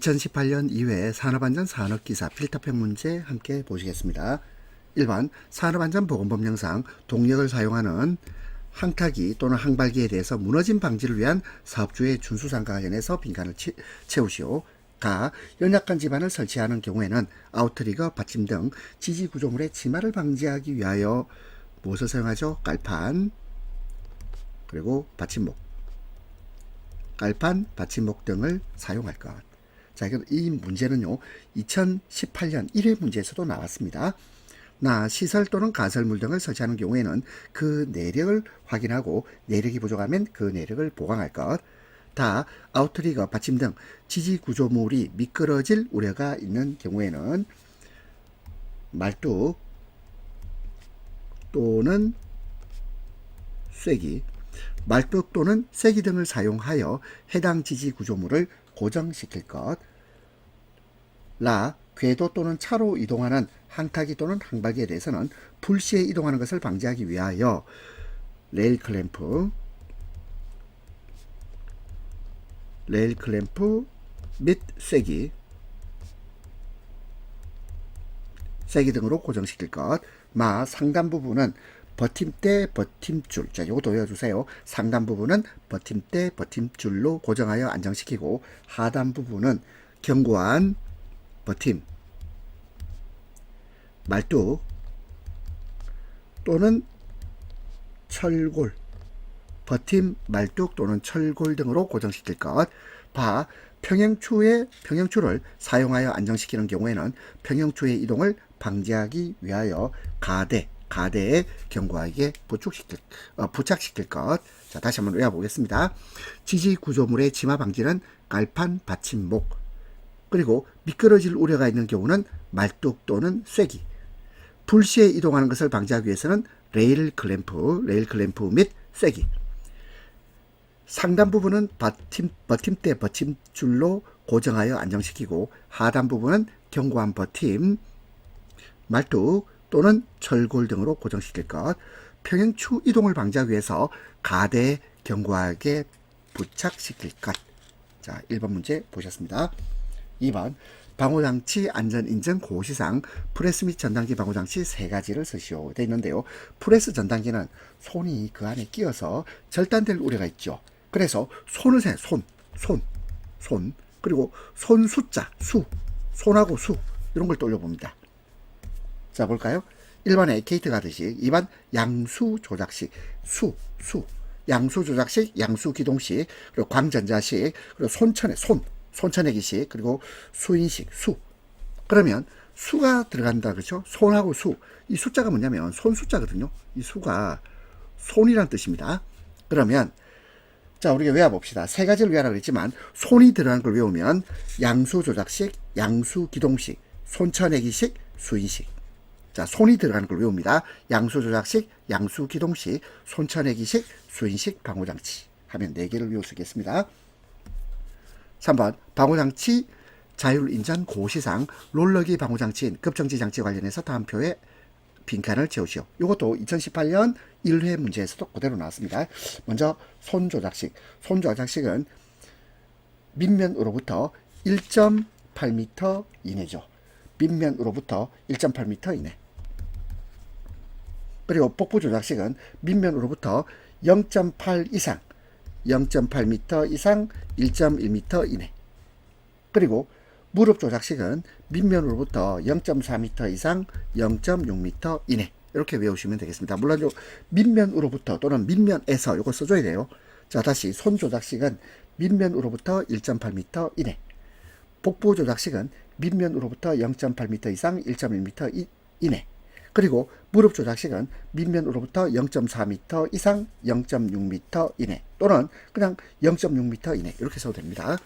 2018년 2회 산업안전 산업기사 필터팩 문제 함께 보시겠습니다. 1번 산업안전보건법령상 동력을 사용하는 항타기 또는 항발기에 대해서 무너짐 방지를 위한 사업주의 준수사항과 관련해서 빈칸을 채우시오. 가. 연약한 지반을 설치하는 경우에는 아웃트리거, 받침 등 지지구조물의 침하를 방지하기 위하여 무엇을 사용하죠? 깔판, 그리고 받침목, 깔판, 받침목 등을 사용할 것. 자, 이 문제는요, 2018년 1회 문제에서도 나왔습니다. 시설 또는 가설물 등을 설치하는 경우에는 그 내력을 확인하고 내력이 부족하면 그 내력을 보강할 것. 아웃트리거, 받침 등 지지 구조물이 미끄러질 우려가 있는 경우에는 말뚝 또는 쐐기, 말뚝 또는 쐐기 등을 사용하여 해당 지지 구조물을 고정시킬 것. 궤도 또는 차로 이동하는 항타기 또는 항발기에 대해서는 불시에 이동하는 것을 방지하기 위하여 레일 클램프 및 쐐기 등으로 고정시킬 것. 상단 부분은 버팀대, 버팀줄. 자, 요것도 외워주세요. 상단 부분은 버팀대, 버팀줄로 고정하여 안정시키고, 하단 부분은 견고한 버팀, 말뚝 또는 철골, 버팀, 말뚝 또는 철골 등으로 고정시킬 것. 평형추를 사용하여 안정시키는 경우에는 평형추의 이동을 방지하기 위하여 가대에 견고하게 부착시킬 것. 자, 다시 한번 외워보겠습니다. 지지 구조물의 침하 방지는 깔판, 받침목, 그리고 미끄러질 우려가 있는 경우는 말뚝 또는 쐐기, 불시에 이동하는 것을 방지하기 위해서는 레일 클램프 및 쐐기. 상단 부분은 버팀대, 버팀줄로 고정하여 안정시키고, 하단 부분은 견고한 버팀, 말뚝 또는 철골 등으로 고정시킬 것. 평형추 이동을 방지하기 위해서 가대에 견고하게 부착시킬 것. 자, 1번 문제 보셨습니다. 2번 방호장치 안전인증 고시상 프레스 및 전단기 방호장치 3가지를 쓰시오 되어 있는데요. 프레스 전단기는 손이 그 안에 끼어서 절단될 우려가 있죠. 그래서 손을 손 그리고 손 숫자, 손하고 수 이런 걸 떠올려봅니다. 자, 볼까요? 1번에 게이트 가듯이, 2번 양수 조작식, 양수 조작식, 양수 기동식, 그리고 광전자식, 그리고 손천내기식, 그리고 수인식, 그러면 수가 들어간다, 그렇죠? 손하고 수. 이 숫자가 뭐냐면 손 숫자거든요. 이 수가 손이란 뜻입니다. 그러면 자, 우리가 외워봅시다. 3가지를 외우라고 그랬지만 손이 들어간 걸 외우면 양수 조작식, 양수 기동식, 손천내기식, 수인식. 자, 손이 들어가는 걸 외웁니다. 양수 조작식, 양수 기동식, 손천내기식, 수인식 방호장치 하면 4개를 외울 수 있겠습니다. 3번 방호장치 자율인전 고시상 롤러기 방호장치인 급정지 장치 관련해서 다음 표에 빈칸을 채우시오. 이것도 2018년 1회 문제에서도 그대로 나왔습니다. 먼저 손조작식은 밑면으로부터 1.8m 이내죠. 밑면으로부터 1.8m 이내. 그리고 복부 조작식은 밑면으로부터 0.8 이상, 0.8m 이상, 1.1m 이내. 그리고 무릎 조작식은 밑면으로부터 0.4m 이상, 0.6m 이내. 이렇게 외우시면 되겠습니다. 물론 밑면으로부터 또는 밑면에서 이거 써줘야 돼요. 자, 다시 손 조작식은 밑면으로부터 1.8m 이내. 복부 조작식은 밑면으로부터 0.8m 이상, 1.1m 이내. 그리고 무릎 조작식은 밑면으로부터 0.4m 이상, 0.6m 이내. 또는 그냥 0.6m 이내. 이렇게 써도 됩니다.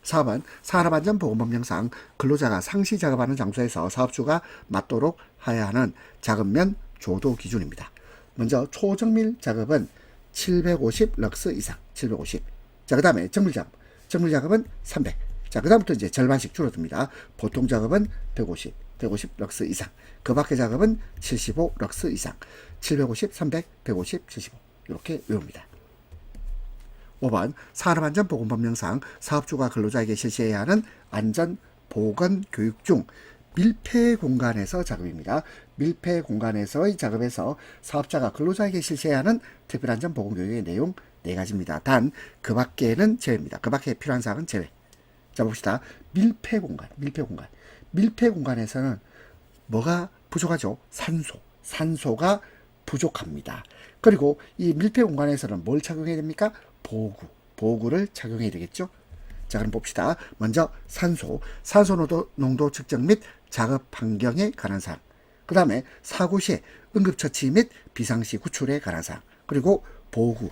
4번 산업안전보건법령상 근로자가 상시 작업하는 장소에서 사업주가 맞도록 해야 하는 작업면 조도 기준입니다. 먼저 초정밀 작업은 750 럭스 이상, 750. 자, 그 다음에 정밀 작업은 300. 자, 그 다음부터 이제 절반씩 줄어듭니다. 보통 작업은 150 럭스 이상. 그 밖의 작업은 75 럭스 이상. 750, 300, 150, 75. 이렇게 외웁니다. 5번 산업안전보건법령상 사업주가 근로자에게 실시해야 하는 안전보건 교육 중 밀폐 공간에서 작업입니다. 밀폐 공간에서의 작업에서 사업자가 근로자에게 실시해야 하는 특별안전보건교육의 내용 4가지입니다. 단 그 밖에는 제외입니다. 그 밖에 필요한 사항은 제외. 자 봅시다. 밀폐 공간. 밀폐 공간에서는 뭐가 부족하죠? 산소가 부족합니다. 그리고 이 밀폐 공간에서는 뭘 착용해야 됩니까? 보호구를 착용해야 되겠죠? 자 그럼 봅시다. 먼저 산소 농도 측정 및 작업 환경에 관한 사항, 그 다음에 사고 시에 응급처치 및 비상시 구출에 관한 사항, 그리고 보호구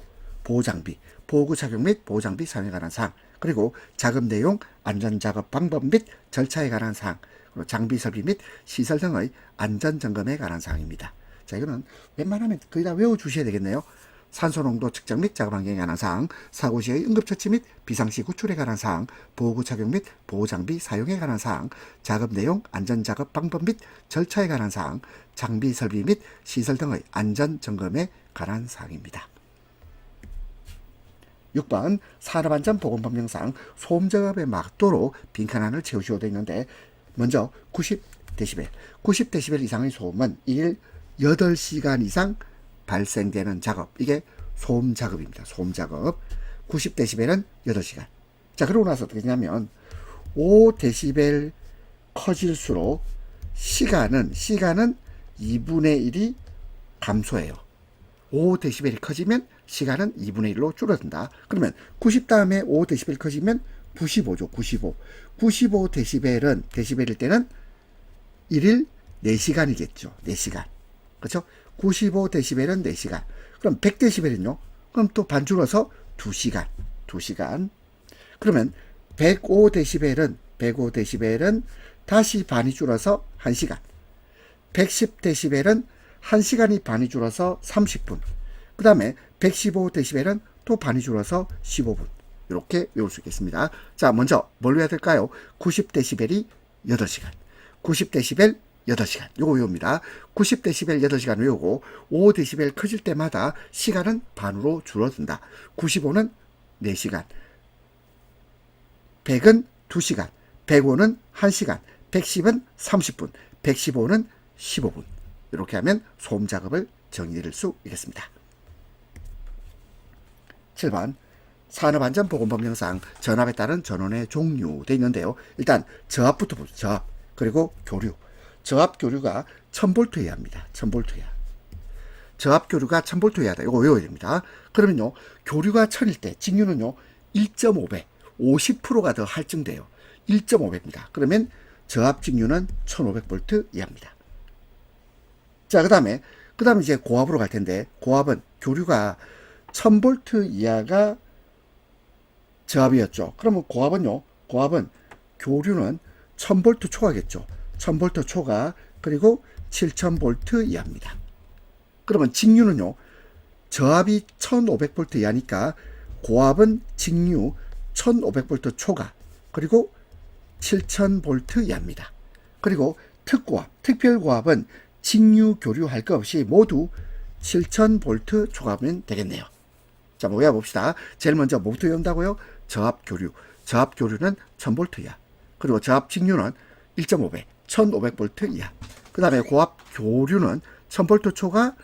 착용 및 보호장비 사용에 관한 사항, 그리고 작업 내용, 안전작업 방법 및 절차에 관한 사항, 그리고 장비 설비 및 시설 등의 안전점검에 관한 사항입니다. 자 이거는 웬만하면 거의 다 외워주셔야 되겠네요. 산소농도 측정 및 작업 환경에 관한 사항, 사고 시의 응급처치 및 비상시 구출에 관한 사항, 보호구 착용 및 보호장비 사용에 관한 사항, 작업 내용, 안전작업 방법 및 절차에 관한 사항, 장비 설비 및 시설 등의 안전점검에 관한 사항입니다. 6번 산업안전보건법령상 소음작업에 맞도록 빈칸안을 채우시오 되어 있는데 먼저 90dB 이상의 소음은 1일 8시간 이상 발생되는 작업, 이게 소음작업입니다. 소음작업 90dB는 8시간. 자 그러고 나서 어떻게 되냐면 5dB 커질수록 시간은 2분의 1이 감소해요. 5dB이 커지면 시간은 2분의 1로 줄어든다. 그러면 90 다음에 5dB 커지면 95죠. 95dB일 때는 1일 4시간이겠죠. 4시간. 그렇죠? 95dB는 4시간. 그럼 100dB는요? 그럼 또 반 줄어서 2시간. 그러면 105dB는 다시 반이 줄어서 1시간. 110dB는 1시간이 반이 줄어서 30분. 그 다음에 115dB는 또 반이 줄어서 15분. 이렇게 외울 수 있겠습니다. 자, 먼저 뭘 외워야 될까요? 90dB이 8시간. 90dB 8시간. 요거 외웁니다. 90dB 8시간 외우고 5dB 커질 때마다 시간은 반으로 줄어든다. 95는 4시간. 100은 2시간. 105는 1시간. 110은 30분. 115는 15분. 이렇게 하면 소음 작업을 정의할 수 있겠습니다. 7번 산업안전보건법령상 전압에 따른 전원의 종류 되어 있는데요. 일단 저압부터 보죠. 저압 그리고 교류. 저압 교류가 1000V 이하입니다. 1000V 이하. 저압 교류가 1000V 이하다. 이거 외워야 됩니다. 그러면요. 교류가 1000일 때 직류는요. 1.5배 50%가 더 할증돼요. 1.5배입니다. 그러면 저압 직류는 1500V 이하입니다. 자, 그 다음에 이제 고압으로 갈 텐데, 고압은 교류가 1000V 이하가 저압이었죠. 그러면 고압은 교류는 1000V 초과겠죠. 1000V 초과, 그리고 7000V 이하입니다. 그러면 직류는요, 저압이 1500V 이하니까 고압은 직류 1500V 초과, 그리고 7000V 이하입니다. 그리고 특별고압은 직류 교류할 것 없이 모두 7000V 초과하면 되겠네요. 자, 외워봅시다. 제일 먼저 뭐부터 외운다고요? 저압 교류. 저압 교류는 1000V 이하. 그리고 저압 직류는 1.5배, 1500V 이하. 그 다음에 고압 교류는 1000V 초과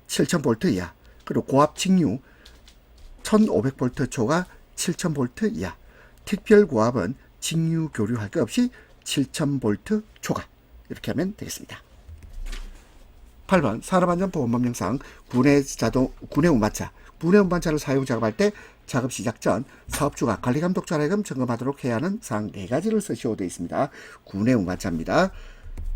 7000V 이하. 그리고 고압 직류 1500V 초과 7000V 이하. 특별고압은 직류 교류할 것 없이 7000V 초과. 이렇게 하면 되겠습니다. 8번 산업안전보건법령상 군의 운반차를 사용 작업할 때 작업 시작 전 사업주가 관리감독자를 하여금 점검하도록 해야 하는 사항 4가지를 쓰시오 되어 있습니다. 군의 운반차입니다.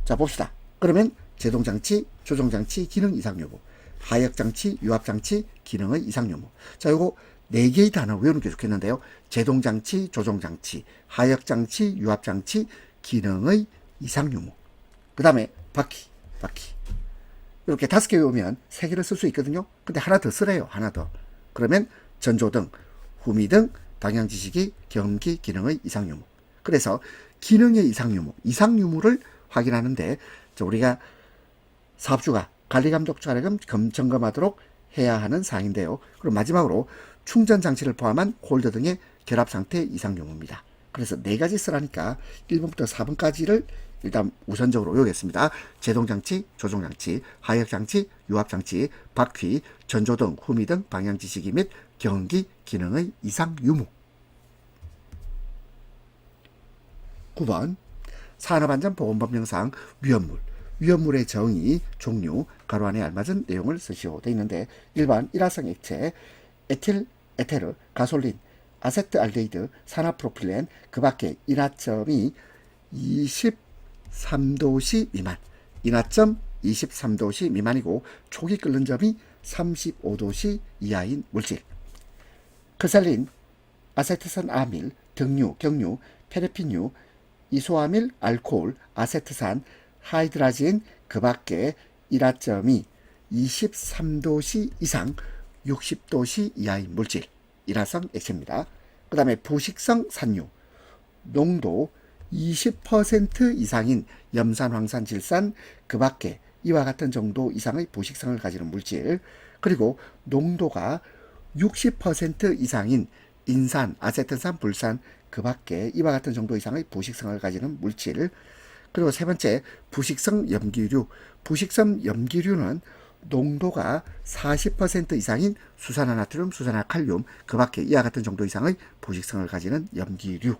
자 봅시다. 그러면 제동장치, 조종장치, 기능 이상 여부, 하역장치, 유압장치, 기능의 이상 여부. 자 요거 4개의 단어 외우는 게 좋겠는데요. 제동장치, 조종장치, 하역장치, 유압장치, 기능의 이상 유무. 그 다음에 바퀴. 이렇게 5개 외우면 3개를 쓸 수 있거든요. 근데 하나 더 쓰래요. 하나 더. 그러면 전조등, 후미등, 방향지시기, 경험기, 기능의 이상 유무. 그래서 기능의 이상 유무를 확인하는데 우리가 사업주가 관리감독자를 점검하도록 해야 하는 사항인데요. 그럼 마지막으로 충전 장치를 포함한 홀더 등의 결합 상태 이상 경우입니다. 그래서 네 가지 쓰라니까 1번부터 4번까지를 일단 우선적으로 외우겠습니다. 제동장치, 조종장치, 하역장치, 유압장치, 바퀴, 전조등, 후미등, 방향지시기 및 경운기 기능의 이상 유무. 9번 산업안전보건법령상 위험물, 위험물의 정의, 종류, 가로 안에 알맞은 내용을 쓰시오 되어 있는데 1번 일화성 액체, 에틸, 에테르, 가솔린, 아세트알데히드, 산화프로필렌, 그 밖에 인하점이 23도씨 미만, 인하점 23도씨 미만이고 초기 끓는 점이 35도씨 이하인 물질. 크살린, 아세트산 아밀, 등류, 경류, 페르핀유, 이소아밀, 알코올, 아세트산, 하이드라진, 그 밖에 인하점이 23도씨 이상 60도씨 이하인 물질, 일화성 액체입니다. 그 다음에 부식성 산유, 농도 20% 이상인 염산, 황산, 질산, 그 밖에 이와 같은 정도 이상의 부식성을 가지는 물질, 그리고 농도가 60% 이상인 인산, 아세트산, 불산, 그 밖에 이와 같은 정도 이상의 부식성을 가지는 물질, 그리고 세 번째 부식성 염기류, 부식성 염기류는 농도가 40% 이상인 수산화나트륨, 수산화칼륨, 그 밖에 이와 같은 정도 이상의 부식성을 가지는 염기류.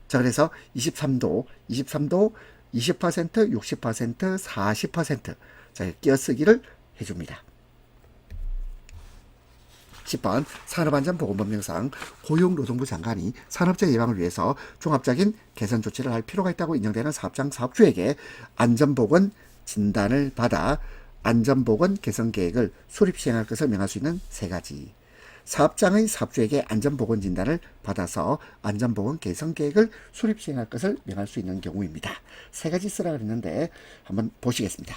자, 그래서 23도, 20%, 60%, 40%. 자, 끼어쓰기를 해줍니다. 10번 산업안전보건법령상 고용노동부 장관이 산업재해 예방을 위해서 종합적인 개선 조치를 할 필요가 있다고 인정되는 사업장 사업주에게 안전보건 진단을 받아 안전보건 개선 계획을 수립 시행할 것을 명할 수 있는 세 가지. 사업장의 사업주에게 안전보건 진단을 받아서 안전보건 개선 계획을 수립 시행할 것을 명할 수 있는 경우입니다. 세 가지 쓰라 그랬는데 한번 보시겠습니다.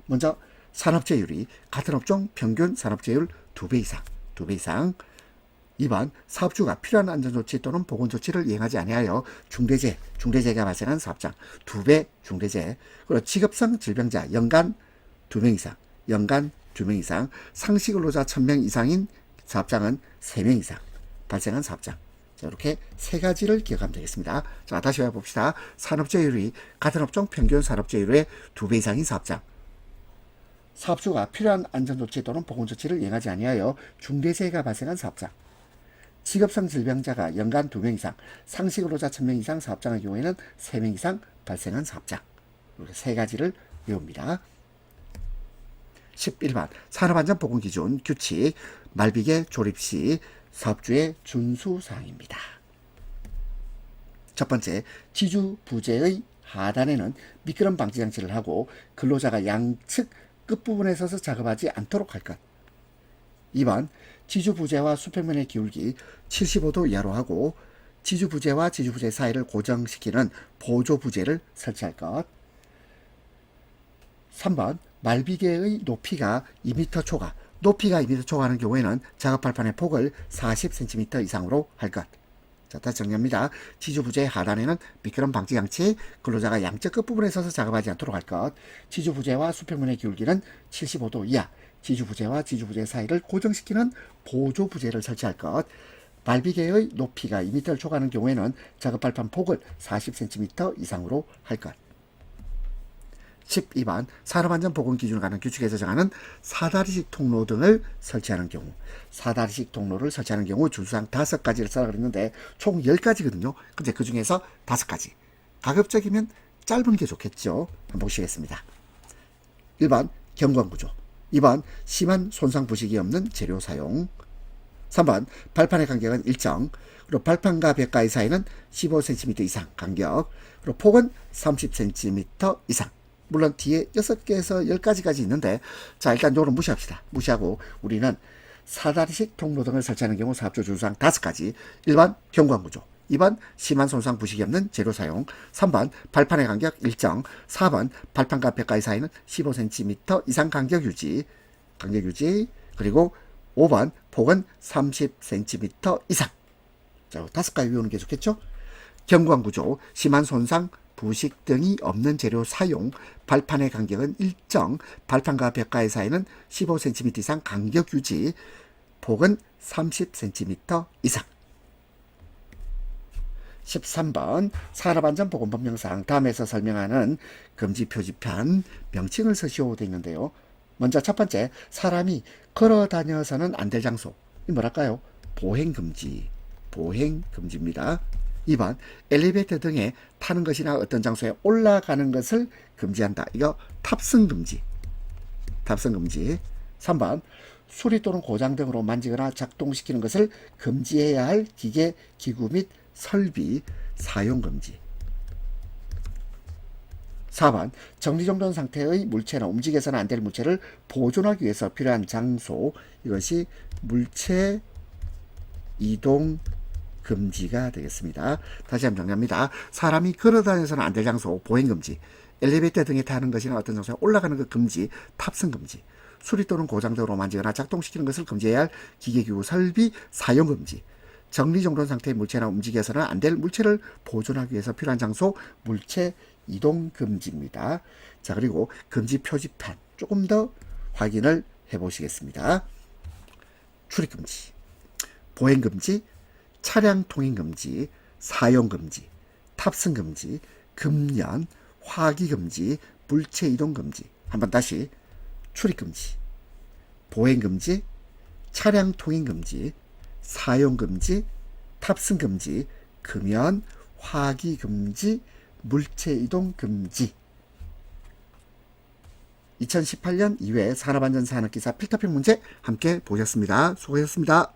먼저 산업재해율이 같은 업종 평균 산업재해율 2배 이상. 2배 이상. 2번 사업주가 필요한 안전조치 또는 보건조치를 이행하지 아니하여 중대재해가 발생한 사업장 2배 중대재해. 그리고 직업성 질병자 연간 2명 이상, 연간 2명 이상, 상시 근로자 1000명 이상인 사업장은 3명 이상 발생한 사업장. 자, 이렇게 세 가지를 기억하면 되겠습니다. 자, 다시 해봅시다. 산업재해율이 같은 업종 평균 산업재해율의 2배 이상인 사업장. 사업주가 필요한 안전조치 또는 보건조치를 이행하지 아니하여 중대재해가 발생한 사업장. 직업성 질병자가 연간 2명 이상, 상시 근로자 1000명 이상 사업장의 경우에는 3명 이상 발생한 사업장. 이렇게 세 가지를 외웁니다. 11번 산업안전보건기준 규칙 말비계 조립 시 사업주의 준수사항입니다. 첫 번째, 지주 부재의 하단에는 미끄럼 방지 장치를 하고 근로자가 양측 끝부분에 서서 작업하지 않도록 할 것. 2번 지주 부재와 수평면의 기울기 75도 이하로 하고 지주 부재와 지주 부재 사이를 고정시키는 보조 부재를 설치할 것. 3번 말비계의 높이가 2m 초과, 높이가 2m 초과하는 경우에는 작업발판의 폭을 40cm 이상으로 할 것. 자, 다시 정리합니다. 지주부재 하단에는 미끄럼 방지 장치, 근로자가 양쪽 끝부분에 서서 작업하지 않도록 할 것. 지주부재와 수평면의 기울기는 75도 이하, 지주부재와 지주부재 사이를 고정시키는 보조부재를 설치할 것. 말비계의 높이가 2m를 초과하는 경우에는 작업발판 폭을 40cm 이상으로 할 것. 12번 산업안전보건기준을 가는 규칙에서 정하는 사다리식 통로 등을 설치하는 경우, 사다리식 통로를 설치하는 경우 준수사항 5가지를 써라 그랬는데 총 10가지거든요. 근데 그 중에서 5가지. 가급적이면 짧은 게 좋겠죠. 한번 보시겠습니다. 1번 경관구조, 2번 심한 손상 부식이 없는 재료 사용, 3번 발판의 간격은 일정, 그리고 발판과 벽가의 사이는 15cm 이상 간격, 그리고 폭은 30cm 이상. 물론 뒤에 6개에서 10가지까지 있는데, 자, 일단 요거는 무시합시다. 무시하고 우리는 사다리식 통로 등을 설치하는 경우 사업주 준수사항 5가지. 1번 경관구조, 2번 심한 손상 부식이 없는 재료 사용, 3번 발판의 간격 일정, 4번 발판과 벽가의 사이는 15cm 이상 간격 유지, 그리고 5번 폭은 30cm 이상. 자, 5가지 외우는 게 좋겠죠? 경관구조, 심한 손상 부식 등이 없는 재료 사용, 발판의 간격은 일정, 발판과 벽가의 사이는 15cm 이상 간격 유지, 폭은 30cm 이상. 13번 산업안전보건법령상 다음에서 설명하는 금지 표지판 명칭을 쓰시오 되어 있는데요. 먼저 첫 번째, 사람이 걸어 다녀서는 안 될 장소. 이 뭐랄까요? 보행금지. 보행금지입니다. 2번, 엘리베이터 등에 타는 것이나 어떤 장소에 올라가는 것을 금지한다. 이거 탑승금지. 탑승금지. 3번, 수리 또는 고장 등으로 만지거나 작동시키는 것을 금지해야 할 기계, 기구 및 설비 사용금지. 4번, 정리정돈 상태의 물체나 움직여서는 안 될 물체를 보존하기 위해서 필요한 장소, 이것이 물체 이동 금지가 되겠습니다. 다시 한번 정리합니다. 사람이 걸어다녀서는 안 될 장소, 보행금지. 엘리베이터 등에 타는 것이나 어떤 장소에 올라가는 것 금지, 탑승금지. 수리 또는 고장 등으로 만지거나 작동시키는 것을 금지해야 할 기계기구 설비 사용금지. 정리정돈 상태의 물체나 움직여서는 안 될 물체를 보존하기 위해서 필요한 장소, 물체 이동금지입니다. 자, 그리고 금지 표지판 조금 더 확인을 해보시겠습니다. 출입금지, 보행금지, 차량 통행금지, 사용금지, 탑승금지, 금연, 화기금지, 물체 이동금지. 한번 다시. 출입금지, 보행금지, 차량 통행금지, 사용금지, 탑승금지, 금연, 화기금지, 물체 이동금지. 2018년 2회 산업안전산업기사 필터평 문제 함께 보셨습니다. 수고하셨습니다.